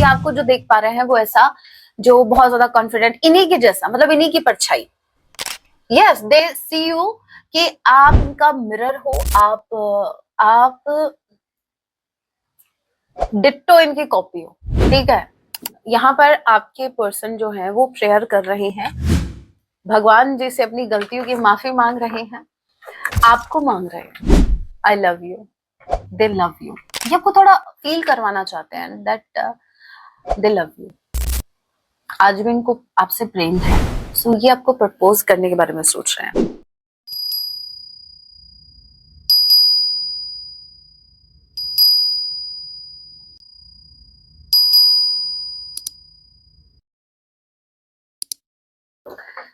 आपको जो देख पा रहे हैं वो ऐसा जो बहुत ज्यादा कॉन्फिडेंट, इन्हीं के जैसा, मतलब इन्हीं की परछाई। यस, दे सी यू कि आप इनका मिरर हो, आप डिट्टो इनकी कॉपी हो, ठीक है। यहाँ पर आपके पर्सन जो है वो प्रेयर कर रहे हैं, भगवान जी से अपनी गलतियों की माफी मांग रहे हैं, आपको मांग रहे हैं I love you, they love you. ये आपको थोड़ा फील करवाना चाहते हैं दैट दे लव यू। आज भी इनको आपसे प्रेम है, सो ये आपको प्रपोज करने के बारे में सोच रहे हैं।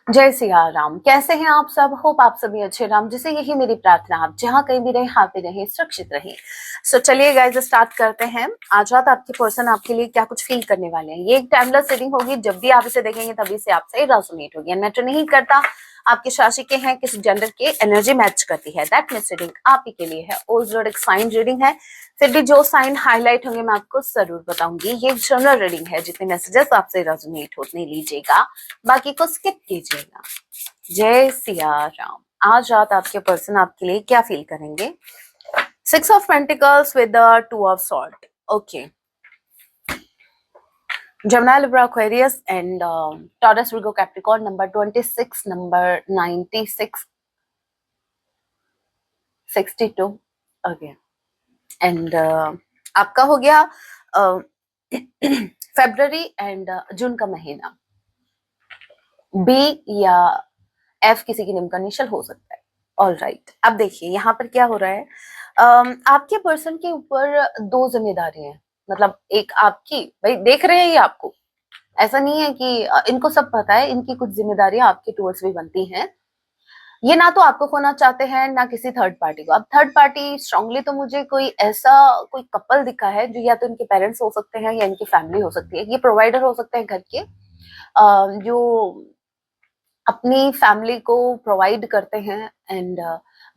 जय सिया राम, कैसे हैं आप सब? होप आप सभी अच्छे राम जिसे यही मेरी प्रार्थना, आप जहां कहीं भी रहे, हैप्पी रहे, सुरक्षित रहे। सो चलिए गाइस स्टार्ट करते हैं। आज रात आपके पर्सन आपके लिए क्या कुछ फील करने वाले हैं। ये एक टाइमलेस रीडिंग होगी, जब भी आप इसे देखेंगे तभी से आपसे रेजोनेट होगी। मैटर नहीं करता आपके राशि के हैं, किस जेंडर के, एनर्जी मैच करती है, दैट मींस रीडिंग आप ही के लिए है। ओल्ड ज़ोडिएक साइन रीडिंग है, फिर भी जो साइन हाईलाइट होंगे मैं आपको जरूर बताऊंगी। ये जनरल रीडिंग है, जितने मैसेजेस आपसे रेजोनेट होने लीजिएगा, बाकी को स्किप कीजिएगा। जय सिया राम। आज रात आपके पर्सन आपके लिए क्या फील करेंगे। 6 of pentacles with the 2 of sword. Okay, Gemini, Libra, Aquarius and Taurus, Virgo, Capricorn, number 26, number 96, 62 again and आपका हो गया फरवरी एंड जून का महीना। बी या एफ किसी की नेम का इनिशियल हो सकता है। ऑल राइट, अब देखिए यहाँ पर क्या हो रहा है। आपके पर्सन के ऊपर 2 जिम्मेदारी हैं, मतलब एक आपकी, भाई देख रहे हैं ये आपको, ऐसा नहीं है कि इनको सब पता है, इनकी कुछ जिम्मेदारियां आपके टूवर्ड्स भी बनती हैं। ये ना तो आपको खोना चाहते हैं ना किसी थर्ड पार्टी को। अब थर्ड पार्टी स्ट्रांगली तो मुझे कोई ऐसा कोई कपल दिखा है जो या तो इनके पेरेंट्स हो सकते हैं या इनकी फैमिली हो सकती है। ये प्रोवाइडर हो सकते हैं घर के, जो अपनी फैमिली को प्रोवाइड करते हैं एंड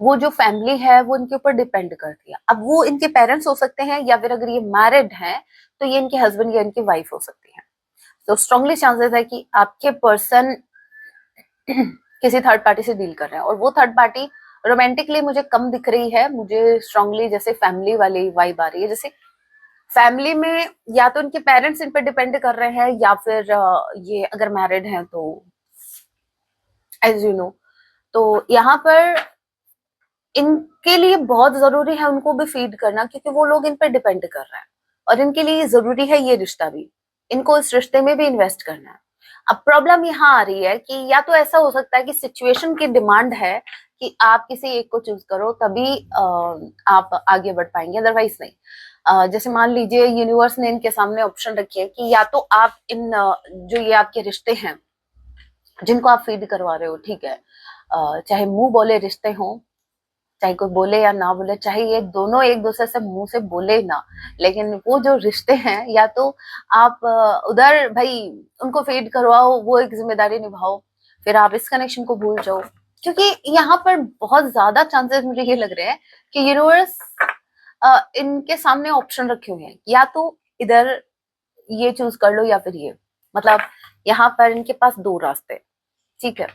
वो जो फैमिली है वो इनके ऊपर डिपेंड करती है। अब वो इनके पेरेंट्स हो सकते हैं या फिर अगर ये मैरिड हैं तो ये इनके हस्बैंड या इनकी वाइफ हो सकती है। तो स्ट्रांगली चांसेस है कि आपके पर्सन किसी थर्ड पार्टी से डील कर रहे हैं, और वो थर्ड पार्टी रोमांटिकली मुझे कम दिख रही है। मुझे स्ट्रांगली जैसे फैमिली वाली वाइब आ रही है, जैसे फैमिली में या तो इनके पेरेंट्स इन पर डिपेंड कर रहे हैं या फिर ये अगर मैरिड हैं तो एज यू नो। तो यहाँ पर इनके लिए बहुत जरूरी है उनको भी फीड करना, क्योंकि वो लोग इन पर डिपेंड कर रहे हैं और इनके लिए जरूरी है ये रिश्ता भी, इनको इस रिश्ते में भी इन्वेस्ट करना है। अब प्रॉब्लम यहाँ आ रही है कि या तो ऐसा हो सकता है कि सिचुएशन की डिमांड है कि आप किसी एक को चूज करो तभी आप आगे बढ़ पाएंगे, अदरवाइज नहीं। जैसे मान लीजिए यूनिवर्स ने इनके सामने ऑप्शन रखी है कि या तो आप इन जो ये आपके रिश्ते हैं जिनको आप फीड करवा रहे हो, ठीक है, चाहे मुंह बोले रिश्ते हों, चाहे कोई बोले या ना बोले, चाहे ये दोनों एक दूसरे से मुंह से बोले ना, लेकिन वो जो रिश्ते हैं या तो आप उधर भाई उनको फीड करवाओ, वो एक जिम्मेदारी निभाओ, फिर आप इस कनेक्शन को भूल जाओ। क्योंकि यहाँ पर बहुत ज्यादा चांसेस मुझे ये लग रहे हैं कि यूनिवर्स इनके सामने ऑप्शन रखे हुए हैं, या तो इधर ये चूज कर लो या फिर ये, मतलब यहाँ पर इनके पास 2 रास्ते, ठीक है।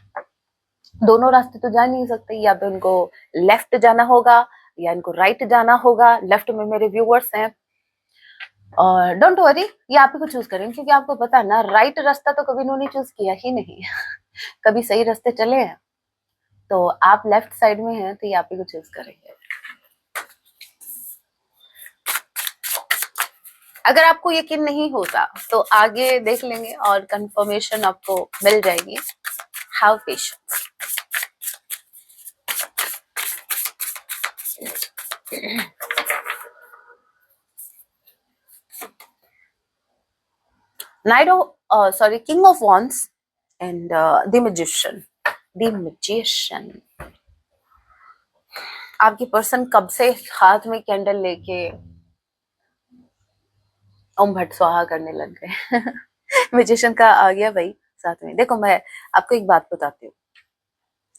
दोनों रास्ते तो जा नहीं सकते, या तो इनको लेफ्ट जाना होगा या इनको राइट जाना होगा। लेफ्ट में मेरे व्यूअर्स हैं, और डोंट वरी ये आप ही को चूज करेंगे, क्योंकि आपको पता है ना राइट रास्ता तो कभी इन्होंने चूज किया ही नहीं कभी सही रास्ते चले हैं, तो आप लेफ्ट साइड में हैं तो ये आप ही को चूज करेंगे। अगर आपको यकीन नहीं होता तो आगे देख लेंगे और कंफर्मेशन आपको मिल जाएगी। Have patience. Knight of King of Wands and the Magician. The Magician. आपकी पर्सन कब से हाथ में कैंडल लेके ओम भट स्वाहा करने लग गए मैजिशियन का आ गया भाई साथ में। देखो मैं आपको एक बात बताती हूँ,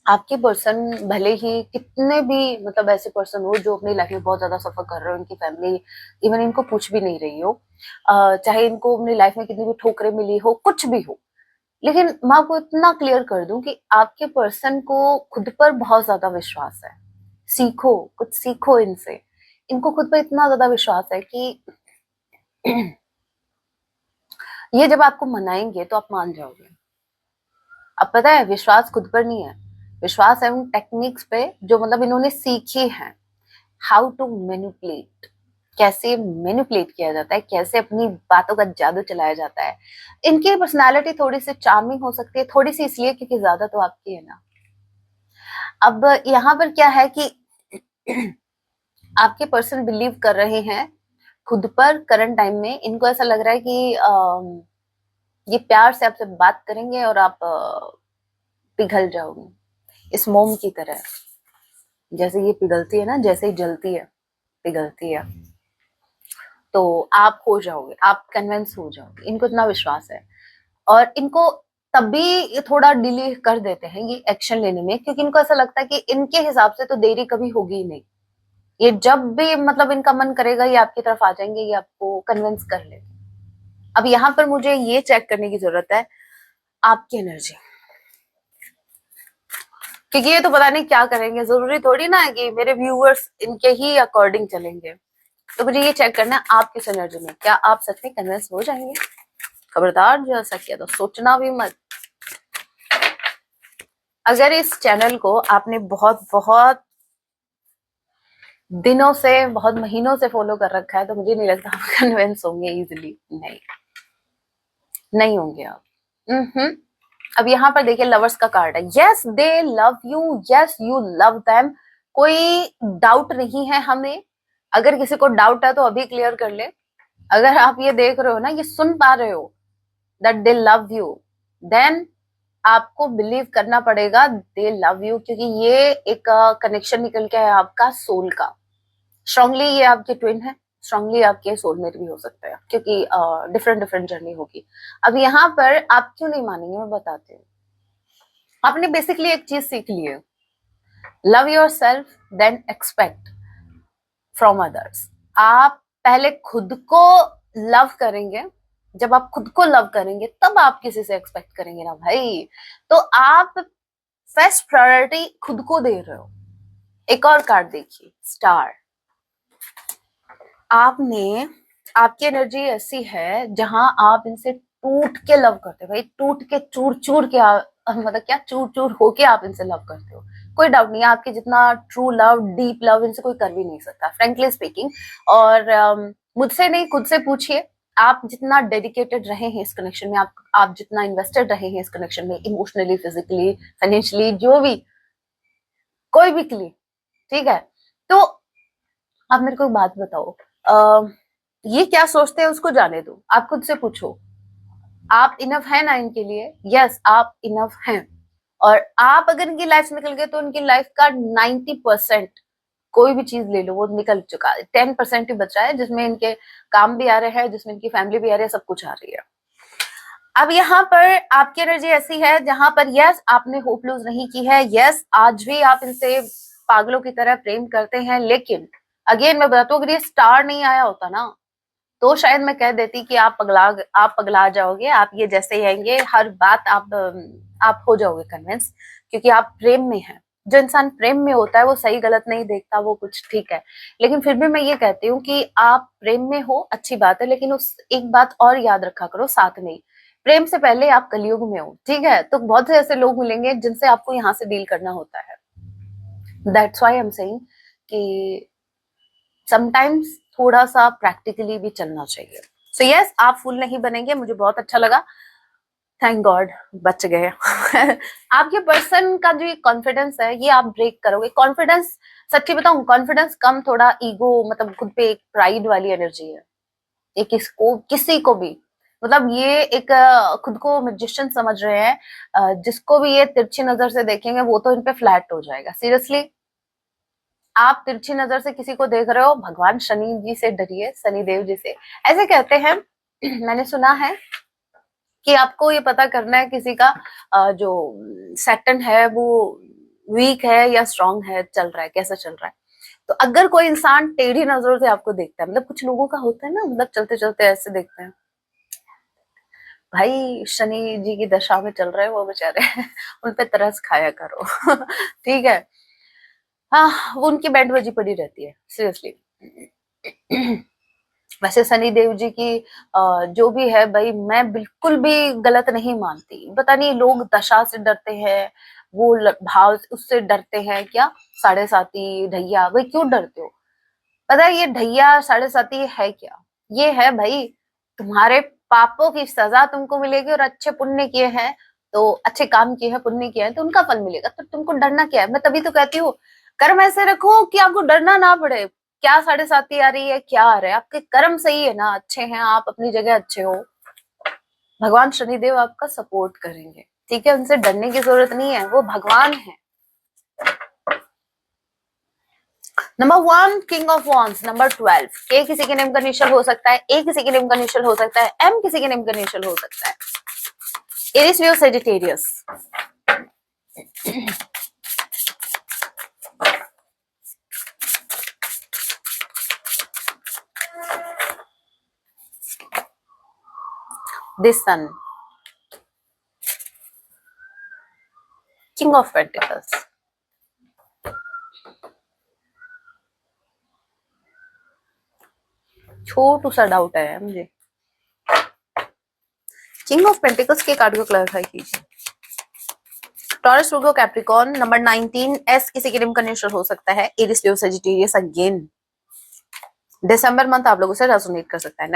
आपके पर्सन भले ही कितने भी मतलब ऐसे पर्सन हो जो अपनी लाइफ में बहुत ज्यादा सफर कर रहे हो, इनकी फैमिली इवन इनको पूछ भी नहीं रही हो, चाहे इनको अपनी लाइफ में कितनी भी ठोकरें मिली हो, कुछ भी हो, लेकिन मैं आपको इतना क्लियर कर दूं कि आपके पर्सन को खुद पर बहुत ज्यादा विश्वास है। सीखो, कुछ सीखो इनसे। इनको खुद पर इतना ज्यादा विश्वास है कि ये जब आपको मनाएंगे तो आप मान जाओगे। अब पता है, विश्वास खुद पर नहीं है, विश्वास है उन टेक्निक्स पे जो मतलब इन्होंने सीखी हैं। हाउ टू मैनिपुलेट, कैसे मैनिपुलेट किया जाता है, कैसे अपनी बातों का जादू चलाया जाता है। इनकी पर्सनालिटी थोड़ी सी चार्मिंग हो सकती है, थोड़ी सी इसलिए क्योंकि ज्यादा तो आपकी है ना। अब यहाँ पर क्या है कि आपके पर्सन बिलीव कर रहे हैं खुद पर करंट टाइम में। इनको ऐसा लग रहा है कि ये प्यार से आपसे बात करेंगे और आप पिघल जाओगे इस मोम की तरह। जैसे ये पिघलती है ना, जैसे ही जलती है पिघलती है, तो आप हो जाओगे, आप कन्विंस हो जाओगे। इनको इतना विश्वास है। और इनको तभी थोड़ा डिले कर देते हैं ये एक्शन लेने में, क्योंकि इनको ऐसा लगता है कि इनके हिसाब से तो देरी कभी होगी ही नहीं। ये जब भी मतलब इनका मन करेगा ये आपकी तरफ आ जाएंगे, ये आपको कन्विंस कर लेंगे। अब यहाँ पर मुझे ये चेक करने की जरूरत है आपकी एनर्जी, क्योंकि ये तो पता नहीं क्या करेंगे। जरूरी थोड़ी ना है कि मेरे व्यूअर्स इनके ही अकॉर्डिंग चलेंगे। तो मुझे ये चेक करना है आप किस एनर्जी में, क्या आप सच में कन्विंस हो जाएंगे। खबरदार जो ऐसा किया तो सोचना भी मत। अगर इस चैनल को आपने बहुत बहुत दिनों से, बहुत महीनों से फॉलो कर रखा है, तो मुझे नहीं लगता आप कन्विंस होंगे इजिली। नहीं, नहीं होंगे आप। अब यहाँ पर देखिए लवर्स का कार्ड है। Yes they love you, yes you love them. कोई डाउट नहीं है हमें। अगर किसी को डाउट है तो अभी क्लियर कर ले। अगर आप ये देख रहे हो ना, ये सुन पा रहे हो that they love you, then आपको बिलीव करना पड़ेगा दे लव यू, क्योंकि ये एक कनेक्शन निकल के है आपका सोल का। स्ट्रांगली ये आपके ट्विन है, स्ट्रांगली आपके सोलमेट भी हो सकता है, क्योंकि डिफरेंट डिफरेंट जर्नी होगी। अब यहाँ पर आप क्यों नहीं मानेंगे, मैं बताती हूँ। आपने बेसिकली एक चीज सीख ली है, love yourself then expect from others. आप पहले खुद को लव करेंगे, जब आप खुद को लव करेंगे तब आप किसी से एक्सपेक्ट करेंगे ना भाई। तो आप फर्स्ट प्रायोरिटी खुद को दे रहे हो। एक और कार्ड देखिए, स्टार। आपने, आपकी एनर्जी ऐसी है जहां आप इनसे टूट के लव करते हो भाई, टूट के चूर चूर के मतलब क्या, चूर चूर होके आप इनसे लव करते हो। कोई डाउट नहीं है, आपके जितना ट्रू लव, डीप लव इनसे कोई कर भी नहीं सकता, फ्रेंकली स्पीकिंग। और मुझसे नहीं, खुद से पूछिए। आप जितना डेडिकेटेड रहे हैं इस कनेक्शन में, आप जितना इन्वेस्टेड रहे हैं इस कनेक्शन में, इमोशनली, फिजिकली, फाइनेंशियली, जो भी, कोई भी के लिए, ठीक है। तो आप मेरे को एक बात बताओ, ये क्या सोचते हैं उसको जाने दो, आप खुद से पूछो, आप इनफ है ना इनके लिए। यस आप इनफ हैं। और आप अगर इनकी लाइफ से निकल गए तो इनकी लाइफ का 90%, कोई भी चीज ले लो वो निकल चुका है, 10% ही बचा है जिसमें इनके काम भी आ रहे हैं, जिसमें इनकी फैमिली भी आ रही है, सब कुछ आ रही है। अब यहाँ पर आपकी एनर्जी ऐसी है जहां पर यस आपने होप लूज नहीं की है, यस आज भी आप इनसे पागलों की तरह प्रेम करते हैं। लेकिन अगेन मैं बताता हूँ, अगर ये स्टार नहीं आया होता ना तो शायद मैं कह देती कि आप पगला जाओगे, आप ये जैसे ही आएंगे हर बात आप हो जाओगे कन्विंस, क्योंकि आप प्रेम में हैं। जो इंसान प्रेम में होता है वो सही गलत नहीं देखता, वो कुछ ठीक है। लेकिन फिर भी मैं ये कहती हूँ कि आप प्रेम में हो, अच्छी बात है, लेकिन उस एक बात और याद रखा करो साथ में, प्रेम से पहले आप कलयुग में हो, ठीक है। तो बहुत से ऐसे लोग मिलेंगे जिनसे आपको यहाँ से डील करना होता है। That's why I am saying कि समटाइम्स थोड़ा सा प्रैक्टिकली भी चलना चाहिए। सो यस आप फुल नहीं बनेंगे, मुझे बहुत अच्छा लगा, थैंक गॉड बच गए। आपके पर्सन का जो कॉन्फिडेंस है ये आप ब्रेक करोगे। कॉन्फिडेंस, सच्ची बताऊं, कॉन्फिडेंस कम, थोड़ा ईगो, मतलब खुद पे एक प्राइड वाली एनर्जी है। ये किसको, किसी को भी, मतलब ये एक खुद को मैजिशियन समझ रहे हैं, जिसको भी ये तिरछी नजर से देखेंगे वो तो इन पे फ्लैट हो जाएगा। सीरियसली, आप तिरछी नजर से किसी को देख रहे हो, भगवान शनि जी से डरिए, शनि देव जी से। ऐसे कहते हैं मैंने सुना है कि आपको ये पता करना है किसी का जो सैटर्न है वो वीक है या स्ट्रांग है, चल रहा है, कैसा चल रहा है। तो अगर कोई इंसान टेढ़ी नजरों से आपको देखता है, मतलब कुछ लोगों का होता है ना, मतलब चलते चलते ऐसे देखते हैं, भाई शनि जी की दशा में चल रहे हैं वो बेचारे उन पे तरस खाया करो ठीक है। हाँ, वो उनकी बैंड बजी पड़ी रहती है सीरियसली वैसे शनि देव जी की जो भी है भाई, मैं बिल्कुल भी गलत नहीं मानती। पता नहीं लोग दशा से डरते हैं, वो भाव उससे डरते हैं क्या, साढ़े साती ढैया, भाई क्यों डरते हो? पता है ये ढैया साढ़े साती है क्या? ये है भाई, तुम्हारे पापों की सजा तुमको मिलेगी, और अच्छे पुण्य किए हैं तो अच्छे काम किए हैं, पुण्य किए हैं तो उनका फल मिलेगा। तो तुमको डरना क्या है? मैं तभी तो कहती हूँ कर्म ऐसे रखो कि आपको डरना ना पड़े। क्या साढ़े साती आ रही है, क्या आ रहा है, आपके कर्म सही है ना, अच्छे हैं, आप अपनी जगह अच्छे हो, भगवान शनिदेव आपका सपोर्ट करेंगे। ठीक है, उनसे डरने की जरूरत नहीं है, वो भगवान है। Number 1 king of wands, number 12 के किसी के नेम का इनिशियल हो सकता है, ए किसी के नेम का इनिशियल हो सकता है, एम किसी के नेम का इनिशियल हो सकता है। Aries Leo Sagittarius. This sun, king of pentacles. छोटू सा डाउट है मुझे, किंग ऑफ पेंटिकल्स के कार्ड को क्लैरिफाई कीजिए। Taurus, Virgo, Capricorn. Number 19 S किसी के नेम का इनिशियल हो सकता है, एरिस लियो सेजिटेरियस अगेन। दिसंबर मंथ आप लोगों से रेजोनेट कर सकता है।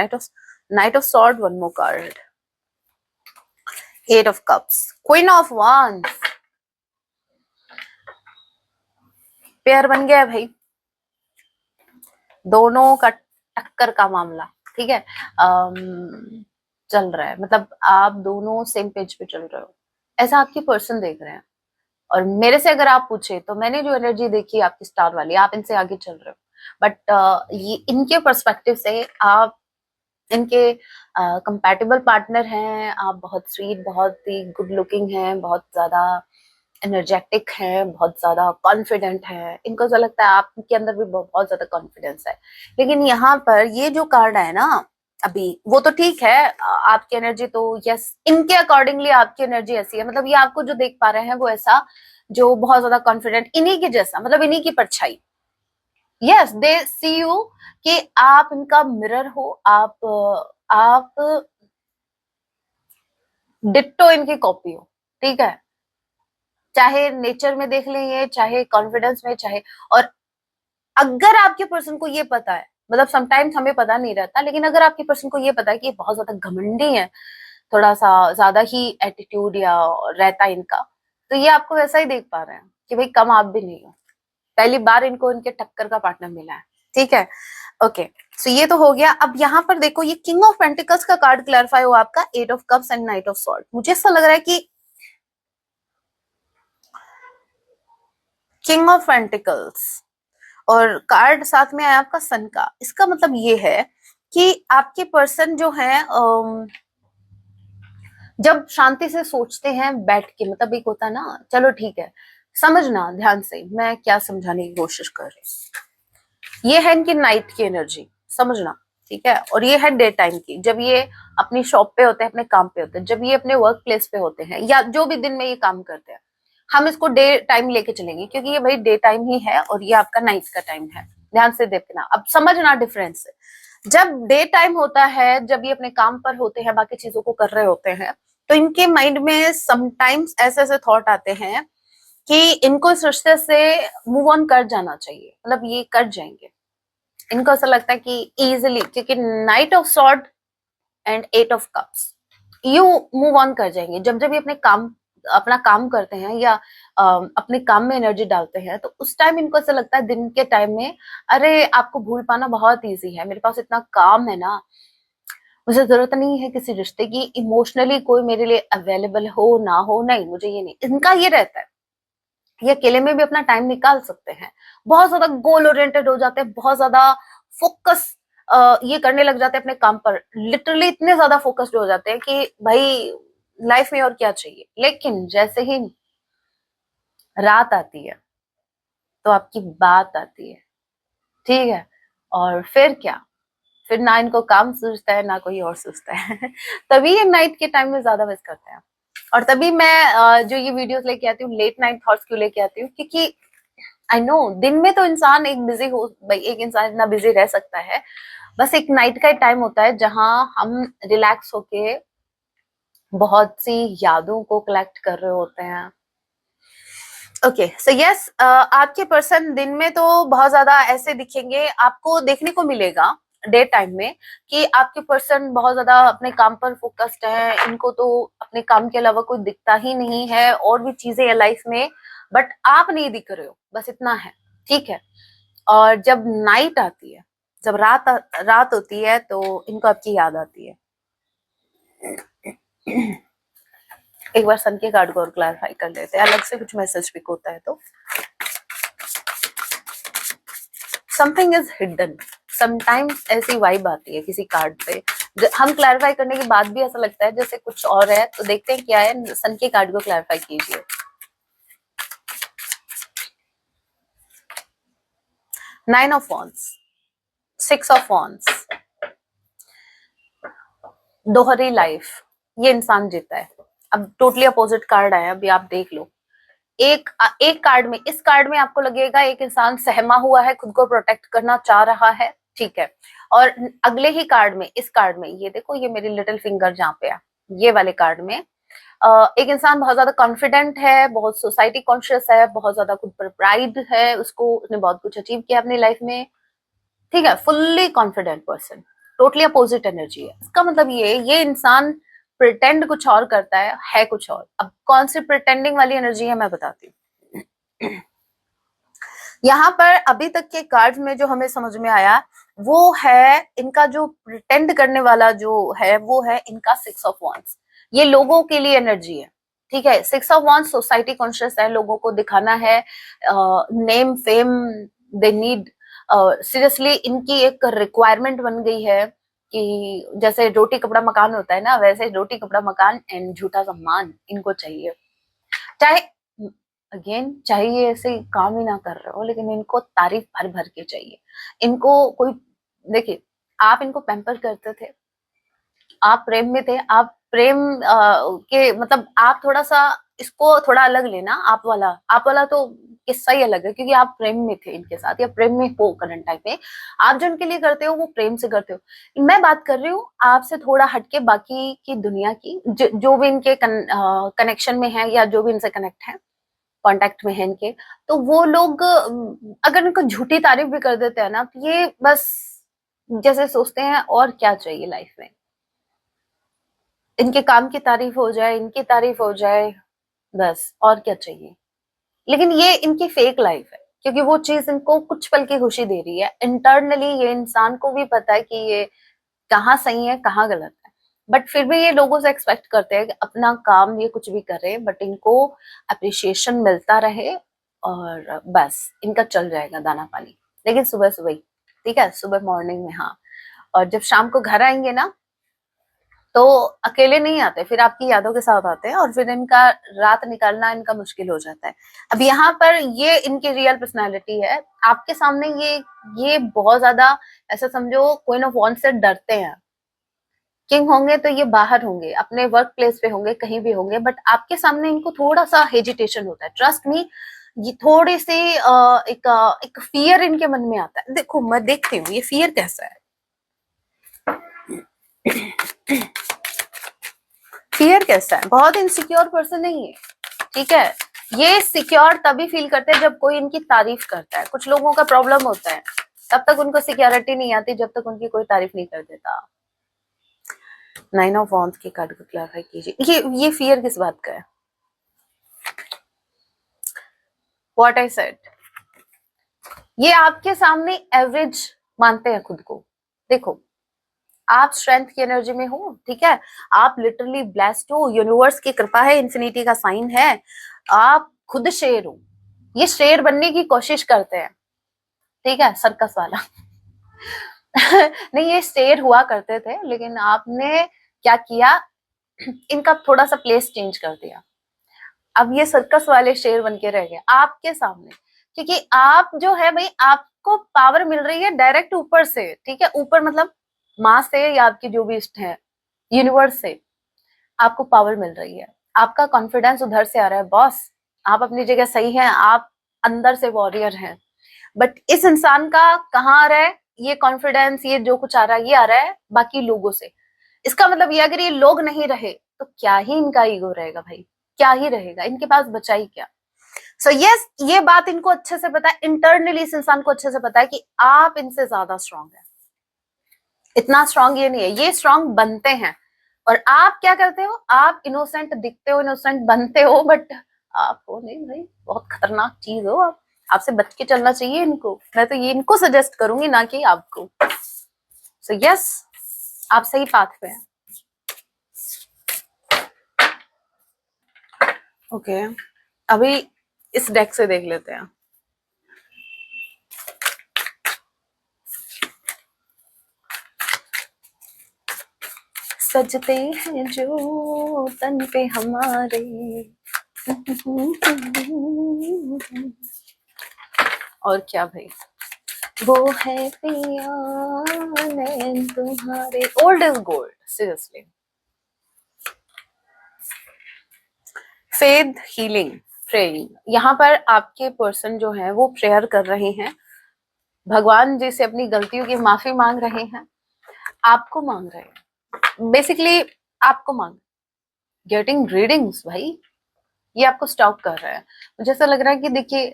Knight of sword, one more card, eight of cups, queen of wands. Pair बन गया है भाई, दोनों का टक्कर का मामला। ठीक है, चल रहा है, मतलब आप दोनों सेम पेज पे चल रहे हो, ऐसा आपकी पर्सन देख रहे हैं। और मेरे से अगर आप पूछे तो मैंने जो एनर्जी देखी आपकी स्टार वाली, आप इनसे आगे चल रहे हो, बट ये इनके पर्सपेक्टिव से आप इनके कंपैटिबल पार्टनर हैं। आप बहुत स्वीट, बहुत ही गुड लुकिंग हैं, बहुत ज्यादा एनर्जेटिक है, बहुत ज्यादा कॉन्फिडेंट है। इनको ऐसा लगता है आपके अंदर भी बहुत ज्यादा कॉन्फिडेंस है। लेकिन यहाँ पर ये जो कार्ड है ना, अभी वो तो ठीक है, आपकी एनर्जी तो यस, इनके अकॉर्डिंगली आपकी एनर्जी ऐसी है, मतलब ये आपको जो देख पा रहे हैं वो ऐसा, जो बहुत ज्यादा कॉन्फिडेंट, इन्हीं के जैसा, मतलब इन्हीं की परछाई। यस, दे सी यू कि आप इनका मिरर हो, आप डिट्टो इनकी कॉपी हो। ठीक है, चाहे नेचर में देख लें ये, चाहे कॉन्फिडेंस में, चाहे, और अगर आपके पर्सन को ये पता है, मतलब समटाइम्स हमें पता नहीं रहता, लेकिन अगर आपके पर्सन को ये पता है कि ये बहुत ज्यादा घमंडी है, थोड़ा सा ज्यादा ही एटीट्यूड या रहता है इनका, तो ये आपको वैसा ही देख पा रहे हैं कि भाई कम आप भी नहीं हो, पहली बार इनको इनके टक्कर का पार्टनर मिला है। ठीक है, ओके, सो ये तो हो गया। अब यहाँ पर देखो, ये किंग ऑफ पेंटिकल्स का कार्ड क्लैरिफाई हुआ आपका, eight of cups and knight of sword. मुझे ऐसा लग रहा है कि किंग ऑफ पेंटिकल्स और कार्ड साथ में आया आपका सन का, इसका मतलब ये है कि आपके पर्सन जो है जब शांति से सोचते हैं बैठ के, मतलब एक होता है ना, चलो ठीक है, समझना ध्यान से मैं क्या समझाने की कोशिश कर रही हूँ। ये है इनकी नाइट की एनर्जी, समझना, ठीक है, और ये है डे टाइम की, जब ये अपनी शॉप पे होते हैं, अपने काम पे होते हैं, जब ये अपने वर्क प्लेस पे होते हैं, या जो भी दिन में ये काम करते हैं, हम इसको डे टाइम लेके चलेंगे, क्योंकि ये भाई डे टाइम ही है और ये आपका नाइट का टाइम है। ध्यान से देखना, अब समझना डिफरेंस। जब डे टाइम होता है, जब ये अपने काम पर होते हैं, बाकी चीजों को कर रहे होते हैं, तो इनके माइंड में समटाइम्स ऐसे ऐसे थॉट आते हैं कि इनको इस रिश्ते से मूव ऑन कर जाना चाहिए, मतलब ये कर जाएंगे। इनको ऐसा लगता है कि इजिली, क्योंकि knight of sword and eight of cups, you move on कर जाएंगे। जब जब ये अपना काम करते हैं या अपने काम में एनर्जी डालते हैं, तो उस टाइम इनको ऐसा लगता है दिन के टाइम में, अरे आपको भूल पाना बहुत इजी है, मेरे पास इतना काम है ना, मुझे जरूरत नहीं है किसी रिश्ते की, इमोशनली कोई मेरे लिए अवेलेबल हो ना हो, नहीं मुझे ये नहीं, इनका ये रहता है। ये अकेले में भी अपना टाइम निकाल सकते हैं, बहुत ज्यादा गोल ओरिएंटेड हो जाते हैं, बहुत ज्यादा फोकस ये करने लग जाते हैं अपने काम पर, लिटरली इतने ज्यादा फोकस्ड हो जाते हैं कि भाई लाइफ में और क्या चाहिए। लेकिन जैसे ही रात आती है तो आपकी बात आती है, ठीक है। और फिर क्या, फिर ना इनको काम सूझता है ना कोई और सूझता है तभी ये नाइट के टाइम में ज्यादा मिस करते हैं। और तभी मैं जो ये वीडियोस लेके आती हूँ, लेट नाइट थॉट्स क्यों लेके आती हूँ, क्योंकि आई नो दिन में तो इंसान एक बिजी हो, भाई एक इंसान इतना बिजी रह सकता है, बस एक नाइट का टाइम होता है जहां हम रिलैक्स होके बहुत सी यादों को कलेक्ट कर रहे होते हैं। ओके सो यस, आपके पर्सन दिन में तो बहुत ज्यादा ऐसे दिखेंगे, आपको देखने को मिलेगा डे टाइम में कि आपके पर्सन बहुत ज्यादा अपने काम पर फोकस्ड है, इनको तो अपने काम के अलावा कोई दिखता ही नहीं है, और भी चीजें है लाइफ में, बट आप नहीं दिख रहे हो, बस इतना है, ठीक है। और जब नाइट आती है, जब रात होती है, तो इनको आपकी याद आती है। एक बार सन के कार्ड को और क्लैरिफाई कर लेते हैं, अलग से कुछ मैसेज पिक होता है तो। समथिंग इज हिडन, समटाइम्स ऐसी वाइब आती है किसी कार्ड पे, हम क्लैरिफाई करने के बाद भी ऐसा लगता है जैसे कुछ और है, तो देखते हैं क्या है। सन के कार्ड को क्लैरिफाई कीजिए। 9 ऑफ वॉन्ड्स, 6 ऑफ वॉन्ड्स, दोहरी लाइफ, ये इंसान जीता है। अब टोटली अपोजिट कार्ड आया, अभी आप देख लो। एक कार्ड में, इस कार्ड में आपको लगेगा एक इंसान सहमा हुआ है, खुद को प्रोटेक्ट करना चाह रहा है, ठीक है। और अगले ही कार्ड में, इस कार्ड में ये देखो, ये मेरी लिटिल फिंगर जहाँ पे है, ये वाले कार्ड में एक इंसान बहुत ज्यादा कॉन्फिडेंट है, बहुत सोसाइटी कॉन्शियस है, बहुत ज्यादा खुद पर प्राइड है, उसको, उसने बहुत कुछ अचीव किया अपनी लाइफ में, ठीक है। Fully confident person, totally opposite energy है। इसका मतलब ये इंसान प्रिटेंड कुछ और करता है कुछ और। अब कौन सी प्रिटेंडिंग वाली एनर्जी है मैं बताती हूँ। यहाँ पर अभी तक के कार्ड्स में जो हमें समझ में आया वो है, इनका जो प्रिटेंड करने वाला जो है वो है इनका 6 ऑफ वॉन्ड्स। ये लोगों के लिए एनर्जी है, ठीक है। 6 ऑफ वॉन्ड्स सोसाइटी कॉन्शियस है, लोगों को दिखाना है, name fame they need, seriously इनकी एक रिक्वायरमेंट बन गई है कि जैसे रोटी कपड़ा मकान होता है ना, वैसे रोटी कपड़ा मकान एंड झूठा सम्मान इनको चाहिए। चाहे अगेन, चाहे ये ऐसे काम ही ना कर रहे हो, लेकिन इनको तारीफ भर भर के चाहिए। इनको कोई, देखिए, आप इनको पैम्पर करते थे, आप प्रेम में थे, आप प्रेम के मतलब आप थोड़ा सा इसको थोड़ा अलग लेना, आप वाला तो किस्सा ही अलग है, क्योंकि आप प्रेम में थे इनके साथ या प्रेम में हो करंट टाइम में। आप जो इनके लिए करते हो वो प्रेम से करते हो। मैं बात कर रही हूँ आपसे थोड़ा हटके बाकी की दुनिया की, जो भी इनके कनेक्शन में है या जो भी इनसे कनेक्ट है, कांटेक्ट में है इनके, तो वो लोग अगर इनको झूठी तारीफ भी कर देते हैं ना, तो ये बस जैसे सोचते हैं और क्या चाहिए लाइफ में, इनके काम की तारीफ हो जाए, इनकी तारीफ हो जाए, बस और क्या चाहिए। लेकिन ये इनकी फेक लाइफ है, क्योंकि वो चीज इनको कुछ पल की खुशी दे रही है। इंटरनली ये इंसान को भी पता है कि ये कहाँ सही है कहाँ गलत है, बट फिर भी ये लोगों से एक्सपेक्ट करते हैं कि अपना काम ये कुछ भी करे, बट इनको अप्रिशिएशन मिलता रहे, और बस इनका चल जाएगा दाना पानी। लेकिन सुबह सुबह ही, ठीक है, सुबह मॉर्निंग में, हाँ। और जब शाम को घर आएंगे ना, तो अकेले नहीं आते, फिर आपकी यादों के साथ आते हैं, और फिर इनका रात निकालना इनका मुश्किल हो जाता है। अब यहाँ पर ये इनकी रियल पर्सनालिटी है आपके सामने। ये बहुत ज्यादा, ऐसा समझो, क्वीन ऑफ वॉन्ड्स से डरते हैं। किंग होंगे तो ये बाहर होंगे, अपने वर्क प्लेस पे होंगे, कहीं भी होंगे, बट आपके सामने इनको थोड़ा सा हेजिटेशन होता है, ट्रस्ट मी। ये थोड़ी सी एक फियर इनके मन में आता है। देखो मैं देखती हूँ ये फियर कैसा है। फियर कैसा है, बहुत इनसिक्योर पर्सन नहीं है, ठीक है। ये सिक्योर तभी फील करते हैं जब कोई इनकी तारीफ करता है। कुछ लोगों का प्रॉब्लम होता है, तब तक उनको सिक्योरिटी नहीं आती जब तक उनकी कोई तारीफ नहीं कर देता। 9 ऑफ वॉन्ड्स के कार्ड को क्लैरिफाई कीजिए। ये फियर किस बात का है? व्हाट आई सेड, ये आपके सामने एवरेज मानते हैं खुद को। देखो, आप स्ट्रेंथ की एनर्जी में हो, ठीक है, आप लिटरली ब्लेस्ड हो, यूनिवर्स की कृपा है, इन्फिनिटी का साइन है, आप खुद शेर हो। ये शेर बनने की कोशिश करते हैं, ठीक है, सर्कस वाला। नहीं, ये शेर हुआ करते थे, लेकिन आपने क्या किया, इनका थोड़ा सा प्लेस चेंज कर दिया। अब ये सर्कस वाले शेर बन के रह गए आपके सामने, क्योंकि आप जो है भाई, आपको पावर मिल रही है डायरेक्ट ऊपर से, ठीक है, ऊपर मतलब माँ से या आपकी जो भी इष्ट है, यूनिवर्स से आपको पावर मिल रही है। आपका कॉन्फिडेंस उधर से आ रहा है बॉस, आप अपनी जगह सही हैं, आप अंदर से वॉरियर हैं। बट इस इंसान का कहाँ आ रहा है ये कॉन्फिडेंस, ये जो कुछ आ रहा है ये आ रहा है बाकी लोगों से। इसका मतलब ये अगर ये लोग नहीं रहे तो क्या ही इनका ईगो रहेगा भाई, क्या ही रहेगा इनके पास, बचा ही क्या। सो यस, ये बात इनको अच्छे से पता है, इंटरनली इस इंसान को अच्छे से पता है कि आप इनसे ज्यादा स्ट्रांग है। इतना स्ट्रांग ये नहीं है, ये स्ट्रांग बनते हैं। और आप क्या करते हो, आप इनोसेंट दिखते हो, इनोसेंट बनते हो, बट आप हो नहीं भाई, बहुत खतरनाक चीज हो आप। आपसे बच के चलना चाहिए इनको, मैं तो ये इनको सजेस्ट करूंगी ना कि आपको। सो यस, आप सही पाथ पे हैं। ओके, अभी इस डेक से देख लेते हैं। सजते हैं जो तन पे हमारे, और क्या भाई, वो है पिया नैन तुम्हारे, old is gold, seriously. Faith, healing, praying, यहाँ पर आपके पर्सन जो है वो प्रेयर कर रहे हैं, भगवान जी से अपनी गलतियों की माफी मांग रहे हैं, आपको मांग रहे हैं, बेसिकली आपको मांग, गेटिंग रीडिंग्स भाई, ये आपको स्टॉप कर रहा है। मुझे ऐसा लग रहा है कि देखिए,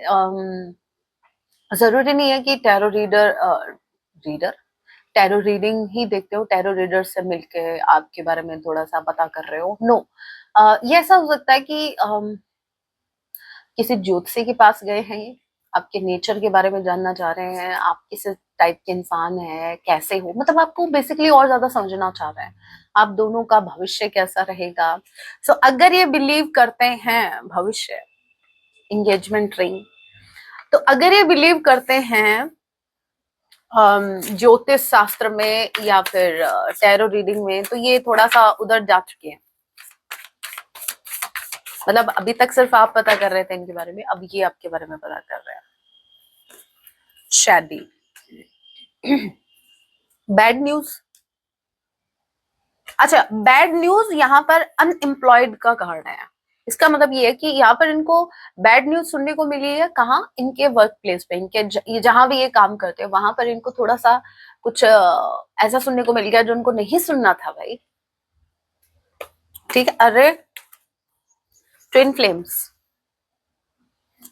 जरूरी नहीं है कि टैरो रीडर टैरो रीडिंग ही देखते हो, टैरो रीडर से मिलके आपके बारे में थोड़ा सा पता कर रहे हो, नो। ये ऐसा हो सकता है कि किसी ज्योतिषी के पास गए हैं, ये आपके नेचर के बारे में जानना चाह रहे हैं, आप किस टाइप के इंसान है, कैसे हो, मतलब आपको बेसिकली और ज्यादा समझना चाह रहे हैं, आप दोनों का भविष्य कैसा रहेगा। सो अगर ये बिलीव करते हैं भविष्य, एंगेजमेंट रिंग, तो अगर ये बिलीव करते हैं ज्योतिष शास्त्र में या फिर टैरो रीडिंग में, तो ये थोड़ा सा उधर जा चुके हैं। मतलब अभी तक सिर्फ आप पता कर रहे थे इनके बारे में, अब ये आपके बारे में पता कर रहे हैं। शादी, बैड न्यूज, अच्छा बैड न्यूज यहाँ पर अनएम्प्लॉयड का कारण है। इसका मतलब ये है कि यहाँ पर इनको बैड न्यूज सुनने को मिली है, कहाँ, इनके वर्क प्लेस पे, इनके जहां भी ये काम करते हैं वहां पर इनको थोड़ा सा कुछ ऐसा सुनने को मिल गया जो उनको नहीं सुनना था भाई। ठीक है, अरे ट्विन फ्लेम्स,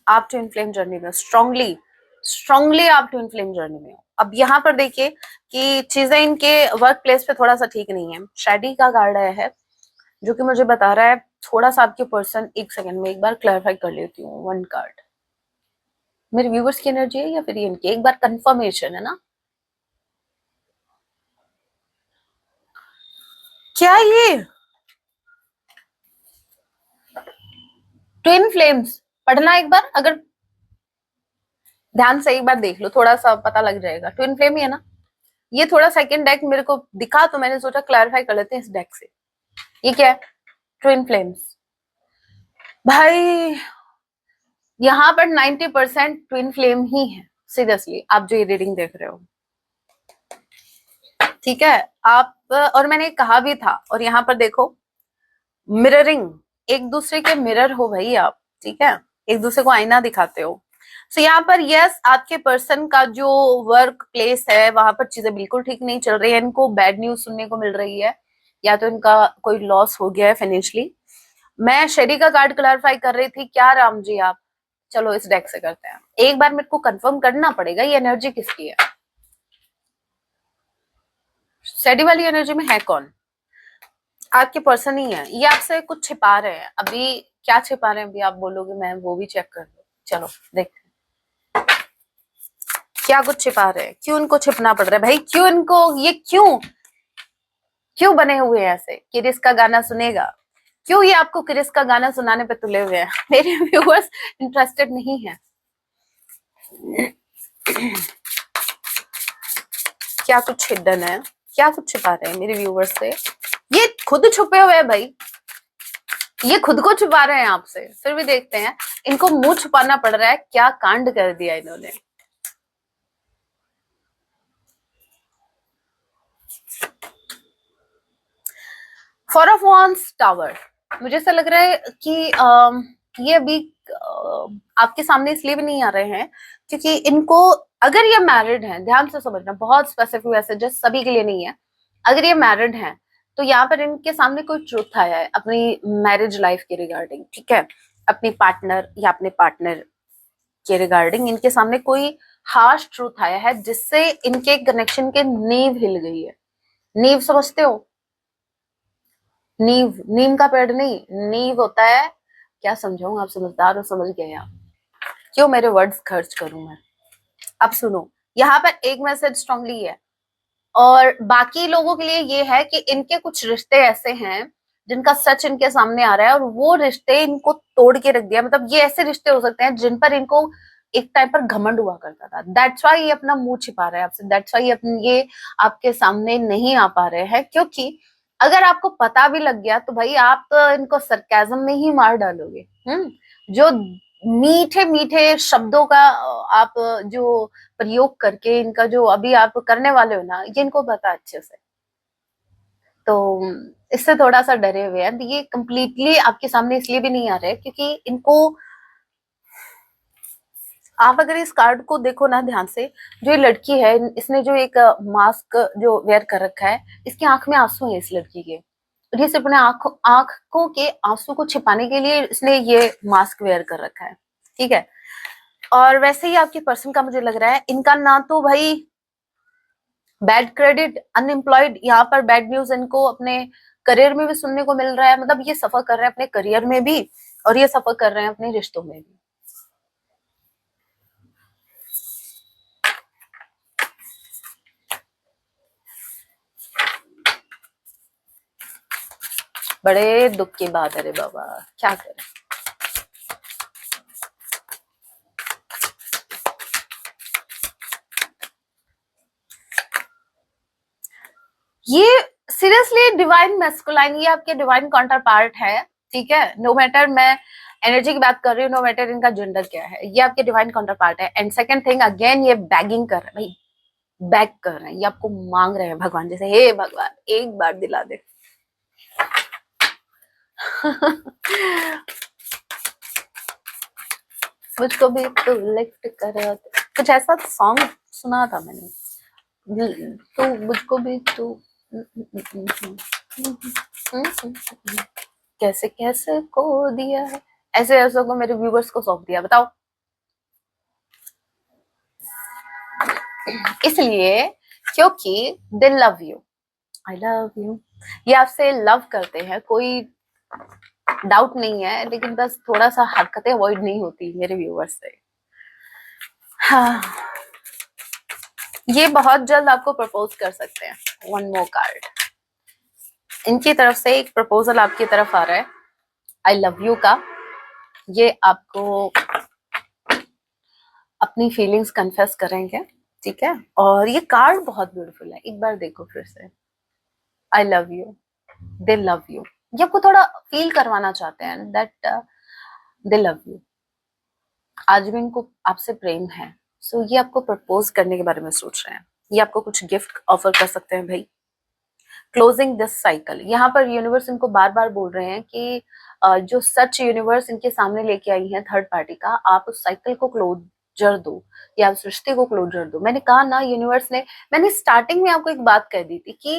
आप ट्विन फ्लेम जर्नी में स्ट्रांगली आप ट्विन फ्लेम जर्नी में हो। अब यहाँ पर देखिए कि चीजें इनके वर्क प्लेस पे थोड़ा सा ठीक नहीं है। शादी का कार्ड आया है जो कि मुझे बता रहा है, थोड़ा सा आपके पर्सन, एक सेकंड में एक बार क्लैरिफाई कर लेती हूँ, वन कार्ड मेरे व्यूवर्स की एनर्जी है या फिर इनकी, एक बार कंफर्मेशन है ना। क्या ये ट्विन फ्लेम्स, पढ़ना एक बार, अगर ध्यान से एक बार देख लो, थोड़ा सा पता लग जाएगा, ट्विन फ्लेम ही है ना। ये थोड़ा सेकंड डेक मेरे को दिखा तो मैंने सोचा क्लैरिफाई कर लेते हैं इस डेक से। ये क्या है, ट्विन फ्लेम्स भाई, यहाँ पर 90% ट्विन फ्लेम ही है, सीरियसली आप जो ये रीडिंग देख रहे हो, ठीक है। आप, और मैंने कहा भी था, और यहाँ पर देखो मिररिंग, एक दूसरे के मिरर हो भाई आप, ठीक है, एक दूसरे को आईना दिखाते हो। सो यहाँ पर यस, आपके पर्सन का जो वर्क प्लेस है वहां पर चीजें बिल्कुल ठीक नहीं चल रही है, इनको बैड न्यूज सुनने को मिल रही है, या तो इनका कोई लॉस हो गया है फाइनेंशियली। मैं शेरी का कार्ड क्लैरिफाई कर रही थी, क्या राम जी आप, चलो इस डेक से करते हैं, एक बार मेरे को कंफर्म करना पड़ेगा ये एनर्जी किसकी है, शेडी वाली एनर्जी में है कौन, आपके पर्सन ही है, ये आपसे कुछ छिपा रहे हैं। अभी क्या छिपा रहे हैं, अभी आप बोलोगे मैं वो भी चेक कर लूं, चलो देखते हैं क्या कुछ छिपा रहे हैं, क्यों इनको छिपना पड़ रहा है भाई, क्यों इनको ये क्यों क्यों बने हुए हैं ऐसे, किरिस का गाना सुनेगा, क्यों ये आपको किरिस का गाना सुनाने पे तुले हुए हैं। मेरे व्यूअर्स इंटरेस्टेड नहीं है, क्या कुछ हिडन है, क्या कुछ छिपा रहे हैं मेरे व्यूअर्स से, ये खुद छुपे हुए हैं भाई, ये खुद को छुपा रहे हैं आपसे, फिर भी देखते हैं इनको मुंह छुपाना पड़ रहा है, क्या कांड कर दिया इन्होंने। फोर ऑफ वॉन्ड्स टावर, मुझे ऐसा लग रहा है कि ये अभी आपके सामने इसलिए भी नहीं आ रहे हैं क्योंकि इनको, अगर ये मैरिड हैं, ध्यान से समझना, बहुत स्पेसिफिक मैसेजेस सभी के लिए नहीं है, अगर ये मैरिड हैं तो यहाँ पर इनके सामने कोई ट्रुथ आया है अपनी मैरिज लाइफ के रिगार्डिंग, ठीक है, अपनी पार्टनर या अपने पार्टनर के रिगार्डिंग इनके सामने कोई हार्श ट्रूथ आया है जिससे इनके कनेक्शन के नींव हिल गई है। नींव समझते हो? नींव, नीम का पेड़ नहीं, नींव होता है, क्या समझाऊं, आप समझदार हो, समझ गए आप, क्यों मेरे वर्ड्स खर्च करूं मैं। अब सुनो, यहाँ पर एक मैसेज स्ट्रांगली है, और बाकी लोगों के लिए ये है कि इनके कुछ रिश्ते ऐसे हैं जिनका सच इनके सामने आ रहा है और वो रिश्ते इनको तोड़ के रख दिया। मतलब ये ऐसे रिश्ते हो सकते हैं जिन पर इनको एक टाइम पर घमंड हुआ करता था, दैट्स वाई ये अपना मुंह छिपा रहा है आपसे, दैट्स वाई ये आपके सामने नहीं आ पा रहे हैं, क्योंकि अगर आपको पता भी लग गया तो भाई आप तो इनको सरकाज़म में ही मार डालोगे। जो मीठे मीठे शब्दों का आप जो प्रयोग करके इनका जो अभी आप करने वाले हो ना, ये इनको पता अच्छे से, तो इससे थोड़ा सा डरे हुए हैं। ये कंप्लीटली आपके सामने इसलिए भी नहीं आ रहे क्योंकि इनको, आप अगर इस कार्ड को देखो ना ध्यान से, जो ये लड़की है इसने जो एक मास्क जो वेयर कर रखा है, इसकी आंख में आंसू है इस लड़की के, और ये सिर्फ अपने आंखों के आंसू को छिपाने के लिए इसने ये मास्क वेयर कर रखा है, ठीक है। और वैसे ही आपके पर्सन का मुझे लग रहा है, इनका ना तो भाई बैड क्रेडिट, अनएम्प्लॉयड, यहाँ पर बैड न्यूज इनको अपने करियर में भी सुनने को मिल रहा है, मतलब ये सफर कर रहे हैं अपने करियर में भी और ये सफर कर रहे हैं अपने रिश्तों में भी। बड़े दुख की बात है रे बाबा, क्या करें। ये सीरियसली डिवाइन मैस्कुलाइन, ये आपके डिवाइन काउंटर पार्ट है, ठीक है। नो मैटर मैं एनर्जी की बात कर रही हूँ, नो मैटर इनका जेंडर क्या है, ये आपके डिवाइन काउंटर पार्ट है। एंड सेकंड थिंग अगेन, ये बैगिंग कर रहे हैं भाई, बैग कर रहे हैं, ये आपको मांग रहे हैं भगवान जैसे, हे भगवान एक बार दिला दे। मुझको भी तो लिफ्ट कर, कुछ ऐसा सॉन्ग सुना था मैंने, तो मुझको भी तो कैसे कैसे को दिया है, ऐसे ऐसों को मेरे व्यूवर्स को सौंप दिया, बताओ। इसलिए क्योंकि दे love you, I love you, ये आपसे लव करते हैं, कोई डाउट नहीं है, लेकिन बस थोड़ा सा हरकतें अवॉइड नहीं होती मेरे व्यूवर्स से। हाँ, ये बहुत जल्द आपको प्रपोज कर सकते हैं। वन मोर कार्ड, इनकी तरफ से एक प्रपोजल आपकी तरफ आ रहा है, आई लव यू का। ये आपको अपनी फीलिंग्स कन्फेस करेंगे, ठीक है। और ये कार्ड बहुत ब्यूटीफुल है, एक बार देखो फिर से, I love you, they love you, ये आपको थोड़ा फील करवाना चाहते हैं दैट दे लव यू, आज भी इनको आपसे प्रेम है। सो ये आपको प्रपोज करने के बारे में सोच रहे हैं, ये आपको कुछ गिफ्ट ऑफर कर सकते हैं भाई। क्लोजिंग दिस साइकिल, यहाँ पर यूनिवर्स इनको बार बार बोल रहे हैं कि जो सच यूनिवर्स इनके सामने लेके आई है थर्ड पार्टी का, आप उस साइकिल को क्लोजर दो या उस रिश्ते को क्लोजर दो। मैंने कहा ना यूनिवर्स ने, मैंने स्टार्टिंग में आपको एक बात कह दी थी कि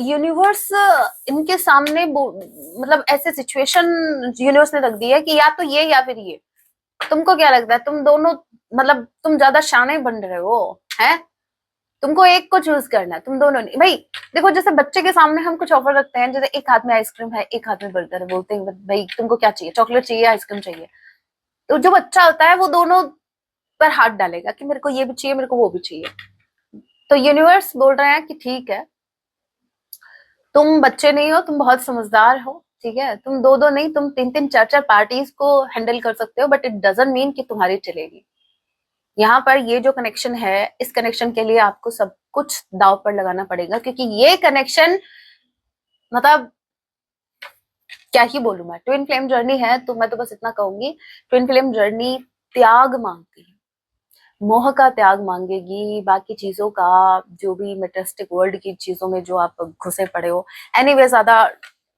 यूनिवर्स इनके सामने मतलब ऐसे सिचुएशन यूनिवर्स ने रख दी है कि या तो ये या फिर ये, तुमको क्या लगता है, तुम दोनों मतलब तुम ज्यादा शाने बन रहे हो हैं, तुमको एक को चूज करना है, तुम दोनों नहीं भाई। देखो जैसे बच्चे के सामने हम कुछ ऑफर रखते हैं, जैसे एक हाथ में आइसक्रीम है एक हाथ में बर्गर है, बोलते हैं भाई तुमको क्या चाहिए, चॉकलेट चाहिए आइसक्रीम चाहिए, तो जो बच्चा होता है वो दोनों पर हाथ डालेगा कि मेरे को ये भी चाहिए मेरे को वो भी चाहिए। तो यूनिवर्स बोल रहे हैं कि ठीक है, तुम बच्चे नहीं हो, तुम बहुत समझदार हो, ठीक है, तुम दो दो नहीं तुम तीन तीन चार चार पार्टीज को हैंडल कर सकते हो, बट इट डजंट मीन कि तुम्हारी चलेगी। यहाँ पर ये जो कनेक्शन है, इस कनेक्शन के लिए आपको सब कुछ दाव पर लगाना पड़ेगा, क्योंकि ये कनेक्शन मतलब क्या ही बोलूं मैं, ट्विन फ्लेम जर्नी है तो मैं तो बस इतना कहूंगी, ट्विन फ्लेम जर्नी त्याग मांगती है, मोह का त्याग मांगेगी, बाकी चीजों का, जो भी मेटेरियलिस्टिक वर्ल्ड की चीजों में जो आप घुसे पड़े हो। एनीवे ज्यादा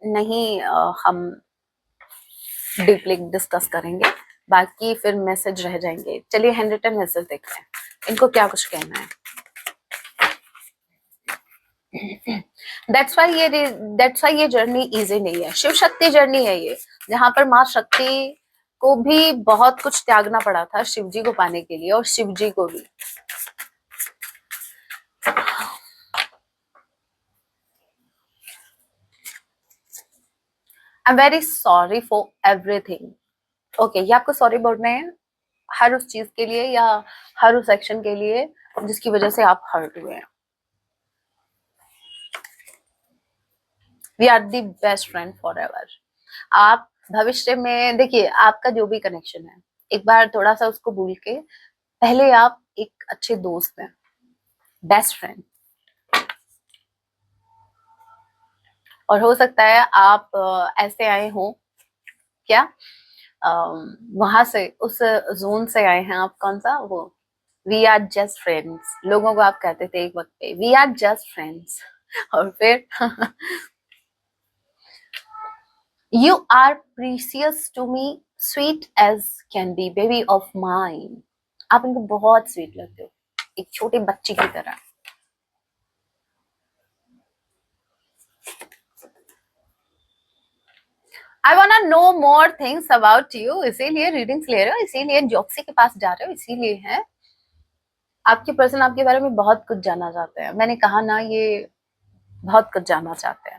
नहीं हम डीपली डिस्कस करेंगे, बाकी फिर मैसेज रह जाएंगे। चलिए हैंड रिटन मैसेज देखते हैं, इनको क्या कुछ कहना है। दैट्स वाई ये जर्नी इजी नहीं है, शिव शक्ति जर्नी है ये, जहां पर माँ शक्ति को भी बहुत कुछ त्यागना पड़ा था शिव जी को पाने के लिए, और शिव जी को भी। I am very sorry for everything. Okay, ये आपको सॉरी बोलना है हर उस चीज के लिए या हर उस एक्शन के लिए जिसकी वजह से आप हर्ट हुए हैं। We are the best friend forever. आप भविष्य में देखिए, आपका जो भी कनेक्शन है, एक बार थोड़ा सा उसको भूल के पहले आप एक अच्छे दोस्त हैं, बेस्ट फ्रेंड। और हो सकता है आप ऐसे आए हो क्या, वहां से उस जोन से आए हैं आप, कौन सा वो, वी आर जस्ट फ्रेंड्स, लोगों को आप कहते थे एक वक्त पे वी आर जस्ट फ्रेंड्स, और फिर you are precious to me, sweet as can be, baby of mine. आप इनको बहुत स्वीट लगते हो, एक छोटे बच्चे की तरह। I want no more things about you, इसीलिए रीडिंग्स ले रहे हो, इसीलिए जॉक्सी के पास जा रहे हो, इसीलिए है आपके पर्सन आपके बारे में बहुत कुछ जानना चाहते हैं। मैंने कहा ना, ये बहुत कुछ जानना चाहते हैं।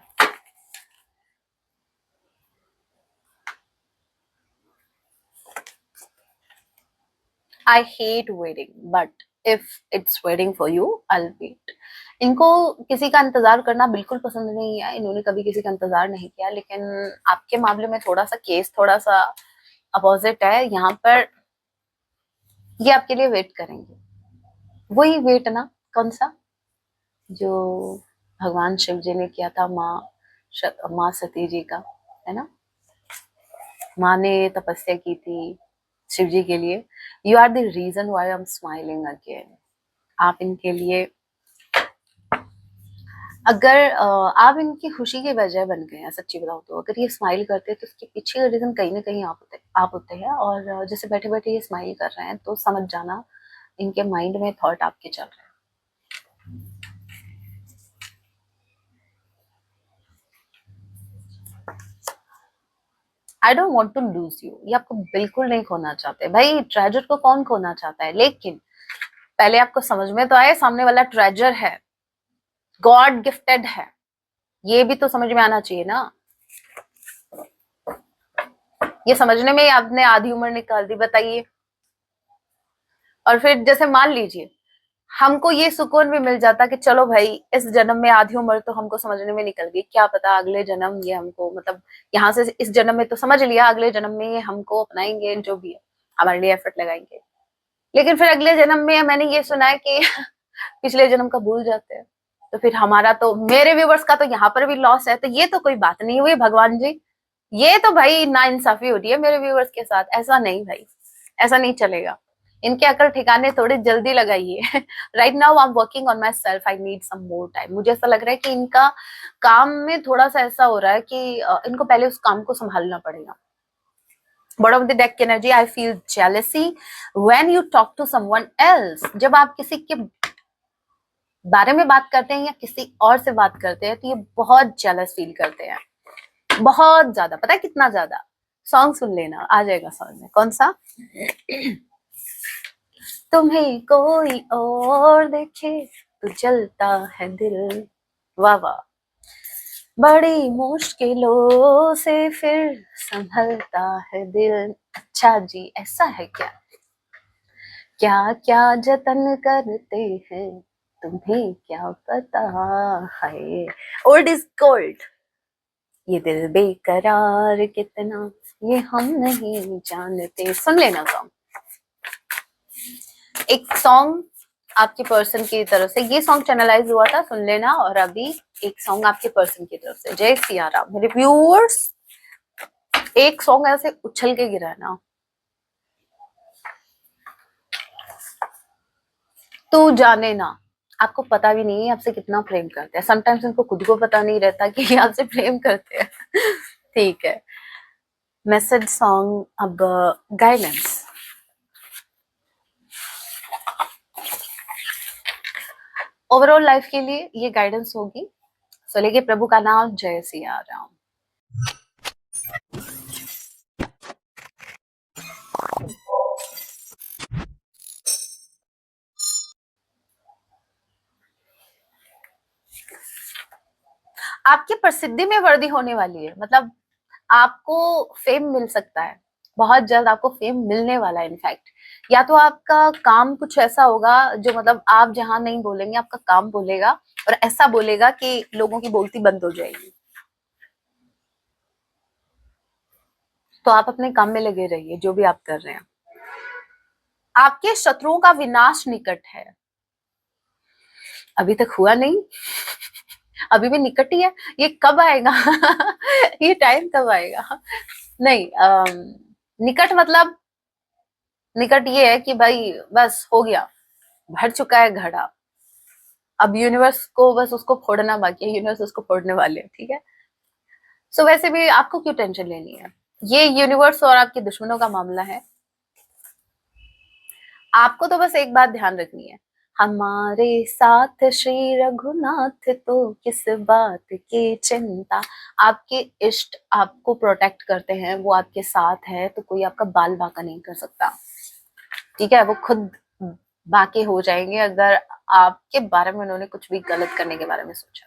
I hate waiting, but if it's waiting for you I wait. इनको किसी का इंतजार करना बिल्कुल पसंद नहीं है, इन्होंने कभी किसी का इंतजार नहीं किया, लेकिन आपके मामले में थोड़ा सा केस थोड़ा सा अपोजिट है। यहाँ पर ये आपके लिए वेट करेंगे, वही वेट ना, कौन सा, जो भगवान शिव जी ने किया था माँ सती जी का, है ना, माँ ने तपस्या की थी शिव जी के लिए। You are the reason why I am smiling again. आप इनके लिए, अगर आप इनकी खुशी की वजह बन गए हैं, सच्ची बताओ तो, अगर ये स्माइल करते हैं तो उसके पीछे का रीजन कहीं ना कहीं आप होते हैं। और जैसे बैठे बैठे ये स्माइल कर रहे हैं तो समझ जाना इनके माइंड में थॉट आपके चल रहे हैं। I don't want to lose you, ये आपको बिल्कुल नहीं खोना चाहते भाई। ट्रेजर को कौन खोना चाहता है, लेकिन पहले आपको समझ में तो आए सामने वाला ट्रेजर है, गॉड गिफ्टेड है, ये भी तो समझ में आना चाहिए ना। ये समझने में ही आपने आधी उम्र निकाल दी, बताइए। और फिर जैसे मान लीजिए हमको ये सुकून भी मिल जाता कि चलो भाई इस जन्म में आधी उम्र तो हमको समझने में निकल गई, क्या पता अगले जन्म ये हमको, मतलब यहाँ से इस जन्म में तो समझ लिया, अगले जन्म में ये हमको अपनाएंगे, जो भी है हमारे लिए एफर्ट लगाएंगे। लेकिन फिर अगले जन्म में मैंने ये सुना है कि पिछले जन्म का भूल जाते हैं, तो फिर हमारा तो, मेरे व्यूवर्स का तो यहाँ पर भी लॉस है। तो ये तो कोई बात नहीं हुई भगवान जी, ये तो भाई ना इंसाफी हो रही है मेरे व्यूवर्स के साथ। ऐसा नहीं भाई, ऐसा नहीं चलेगा। इनके अकल ठिकाने थोड़ी जल्दी लगाइए। Right now I am working on myself, I need some more time. मुझे ऐसा लग रहा है कि इनका काम में थोड़ा सा ऐसा हो रहा है कि इनको पहले उस काम को संभालना पड़ेगा। बॉटम ऑफ द डेक की energy, I feel jealousy when you talk to someone else. जब आप किसी के बारे में बात करते हैं या किसी और से बात करते हैं तो ये बहुत जेलस फील करते हैं, बहुत ज्यादा। पता है कितना ज्यादा? सॉन्ग सुन लेना, आ जाएगा समझ में। कौन सा? तुम्हें कोई और देखे तो जलता है दिल, वाह वाह। बड़ी मुश्किलों से फिर संभलता है दिल। अच्छा जी, ऐसा है क्या? क्या क्या जतन करते हैं तुम्हें क्या पता है। ओल्ड इज गोल्ड, ये दिल बेकरार कितना, ये हम नहीं जानते। सुन लेना सॉन्ग, एक सॉन्ग आपके पर्सन की तरफ से, ये सॉन्ग चैनलाइज हुआ था, सुन लेना। और अभी एक सॉन्ग आपके पर्सन की तरफ से। जय सिया राम मेरे व्यूअर्स, एक सॉन्ग ऐसे उछल के गिरा है ना, तू जाने ना, आपको पता भी नहीं है आपसे कितना प्रेम करते हैं। समटाइम्स इनको खुद को पता नहीं रहता कि ये आपसे प्रेम करते हैं। ठीक है, मैसेज सॉन्ग। अब गाइडेंस। ओवरऑल लाइफ के लिए ये गाइडेंस होगी। सो लेके प्रभु का नाम, जय सिया राम। आपकी प्रसिद्धि में वृद्धि होने वाली है, मतलब आपको फेम मिल सकता है, बहुत जल्द आपको फेम मिलने वाला है। इनफैक्ट या तो आपका काम कुछ ऐसा होगा जो, मतलब आप जहां नहीं बोलेंगे आपका काम बोलेगा, और ऐसा बोलेगा कि लोगों की बोलती बंद हो जाएगी। तो आप अपने काम में लगे रहिए, जो भी आप कर रहे हैं। आपके शत्रुओं का विनाश निकट है। अभी तक हुआ नहीं, अभी भी निकट ही है। ये कब आएगा? ये टाइम कब आएगा? नहीं, निकट मतलब, निकट ये है कि भाई बस हो गया, भर चुका है घड़ा, अब यूनिवर्स को बस उसको फोड़ना बाकी है, यूनिवर्स उसको फोड़ने वाले है। ठीक है, सो वैसे भी आपको क्यों टेंशन लेनी है, ये यूनिवर्स और आपके दुश्मनों का मामला है। आपको तो बस एक बात ध्यान रखनी है, हमारे साथ श्री रघुनाथ, तो किस बात की चिंता। आपके इष्ट आपको प्रोटेक्ट करते हैं, वो आपके साथ है, तो कोई आपका बाल बांका नहीं कर सकता। ठीक है, वो खुद बाके हो जाएंगे अगर आपके बारे में उन्होंने कुछ भी गलत करने के बारे में सोचा।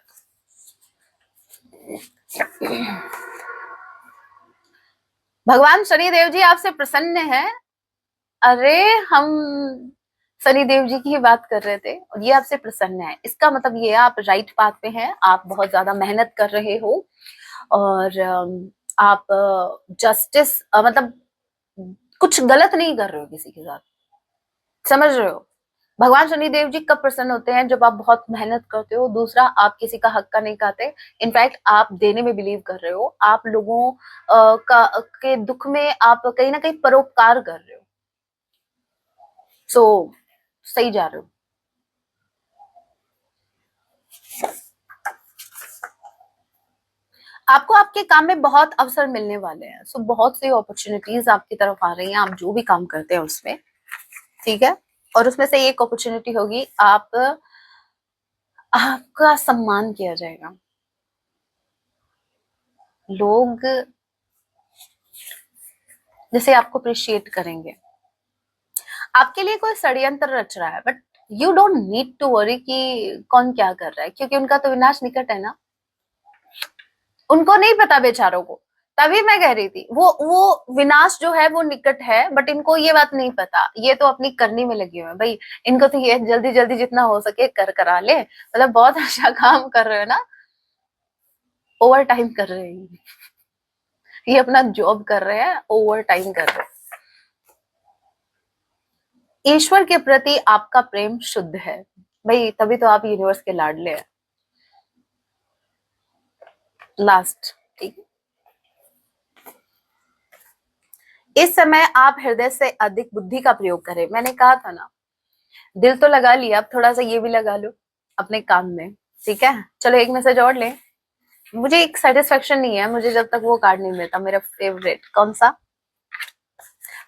भगवान शनिदेव जी आपसे प्रसन्न है। अरे हम शनि देव जी की ही बात कर रहे थे, और ये आपसे प्रसन्न है, इसका मतलब ये है आप राइट पाथ पे हैं, आप बहुत ज्यादा मेहनत कर रहे हो, और आप जस्टिस, मतलब कुछ गलत नहीं कर रहे हो किसी के साथ, समझ रहे हो। भगवान शनिदेव जी कब प्रसन्न होते हैं, जब आप बहुत मेहनत करते हो, दूसरा आप किसी का हक का नहीं खाते, इनफैक्ट आप देने में बिलीव कर रहे हो, आप लोगों का के दुख में आप कहीं ना कहीं परोपकार कर रहे हो। सो सही जा रहे हो। आपको आपके काम में बहुत अवसर मिलने वाले हैं, सो बहुत सी अपॉर्चुनिटीज आपकी तरफ आ रही हैं, आप जो भी काम करते हैं उसमें। ठीक है, और उसमें से एक अपॉर्चुनिटी होगी, आपका सम्मान किया जाएगा, लोग जैसे आपको अप्रिशिएट करेंगे। आपके लिए कोई षड्यंत्र रच रहा है, but you don't need to worry कि कौन क्या कर रहा है, क्योंकि उनका तो विनाश निकट है ना। उनको नहीं पता बेचारों को, तभी मैं कह रही थी वो विनाश जो है वो निकट है, बट इनको ये बात नहीं पता, ये तो अपनी करनी में लगे हुए हैं भाई। इनको तो ये जल्दी जल्दी जितना हो सके कर करा ले, मतलब बहुत अच्छा काम कर रहे हो ना, ओवर टाइम कर रहे हैं, ये अपना जॉब कर रहे हैं, ओवर टाइम कर रहे हैं। ईश्वर के प्रति आपका प्रेम शुद्ध है भाई, तभी तो आप यूनिवर्स के लाडले हैं। लास्ट, ठीक है। इस समय आप हृदय से अधिक बुद्धि का प्रयोग करें, मैंने कहा था ना, दिल तो लगा लिया, अब थोड़ा सा ये भी लगा लो अपने काम में। ठीक है, चलो एक मैसेज और ले। मुझे एक सेटिस्फेक्शन नहीं है, मुझे जब तक वो कार्ड नहीं मिलता, मेरा फेवरेट कौन सा।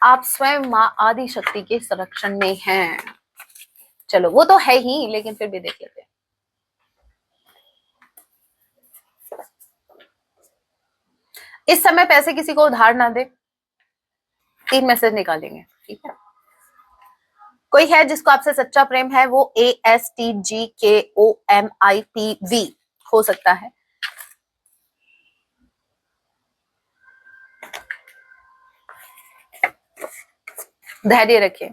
आप स्वयं माँ आदि शक्ति के संरक्षण में हैं। चलो वो तो है ही, लेकिन फिर भी देख लेते हैं। इस समय पैसे किसी को उधार ना दे। 3 मैसेज निकालेंगे, ठीक है। कोई है जिसको आपसे सच्चा प्रेम है, वो ASTGKOMIPV हो सकता है। धैर्य रखें,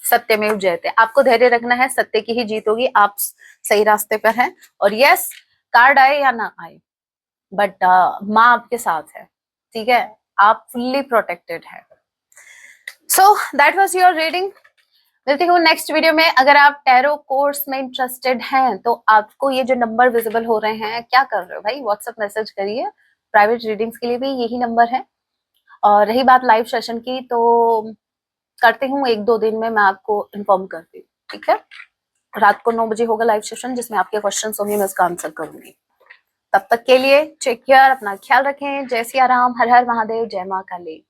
सत्यमेव जयते। आपको धैर्य रखना है, सत्य की ही जीत होगी, आप सही रास्ते पर हैं। और यस, कार्ड आए या ना आए, बट माँ आपके साथ है। ठीक है, आप फुल्ली प्रोटेक्टेड है। So that was your reading. मिलती हूँ नेक्स्ट वीडियो में। अगर आप टैरो कोर्स में इंटरेस्टेड हैं, तो आपको ये जो नंबर विजिबल हो रहे हैं, क्या कर रहे हो भाई, व्हाट्सएप मैसेज करिए, प्राइवेट रीडिंग्स के लिए भी यही नंबर है। और रही बात लाइव सेशन की, तो करती हूँ 1-2 दिन में, मैं आपको इन्फॉर्म करती हूँ, ठीक है। रात को 9 बजे होगा लाइव सेशन, जिसमें आपके क्वेश्चन होंगे, मैं उसका आंसर करूंगी। तब तक के लिए टेक केयर, अपना ख्याल रखें। जय सिया राम, हर हर महादेव, जय माँ काली।